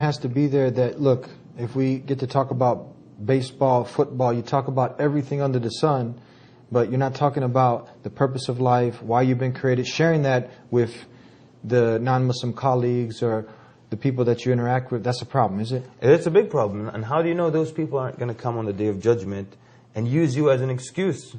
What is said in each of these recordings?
has to be there that, look, if we get to talk about baseball, football, you talk about everything under the sun, but you're not talking about the purpose of life, why you've been created, sharing that with the non-Muslim colleagues or the people that you interact with. That's a problem, is it? It's a big problem. And how do you know those people aren't going to come on the Day of Judgment and use you as an excuse,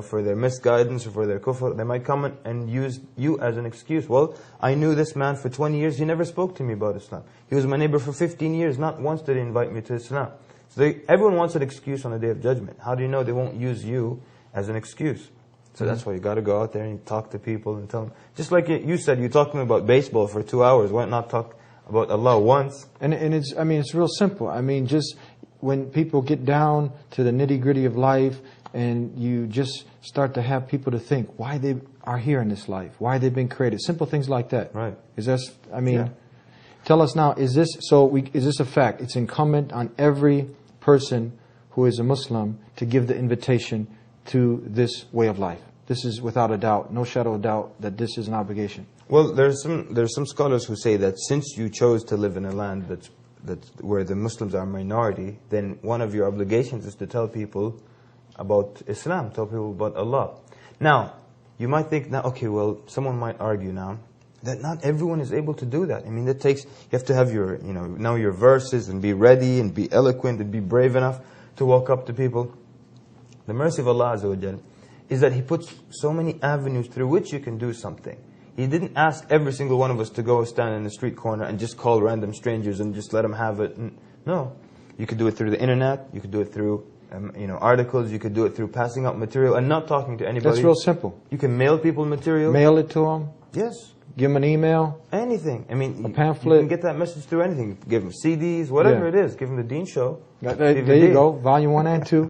for their misguidance or for their kufr? They might come and use you as an excuse. Well, I knew this man for 20 years. He never spoke to me about Islam. He was my neighbor for 15 years. Not once did he invite me to Islam. So everyone wants an excuse on the Day of Judgment. How do you know they won't use you as an excuse? So that's why you got to go out there and talk to people and tell them. Just like you said, you talked to me about baseball for 2 hours. Why not talk about Allah once? And it's real simple. Just when people get down to the nitty-gritty of life and you just start to have people to think why they are here in this life, why they've been created. Simple things like that. Right. Tell us now, is this a fact? It's incumbent on every person who is a Muslim to give the invitation to this way of life. This is without a doubt, no shadow of doubt, that this is an obligation. Well, there's some scholars who say that since you chose to live in a land that's where the Muslims are a minority, then one of your obligations is to tell people about Islam, tell people about Allah. Now, you might think, someone might argue now that not everyone is able to do that. You have to have know your verses and be ready and be eloquent and be brave enough to walk up to people. The mercy of Allah Azza wa Jal is that He puts so many avenues through which you can do something. He didn't ask every single one of us to go stand in the street corner and just call random strangers and just let them have it. No. You could do it through the internet. You could do it through articles. You could do it through passing out material and not talking to anybody. That's real simple. You can mail people material. Mail it to them. Yes. Give them an email. Anything. A pamphlet. You can get that message through anything. Give them CDs, whatever it is. Give them the Deen Show. There you go. Volume 1 and 2.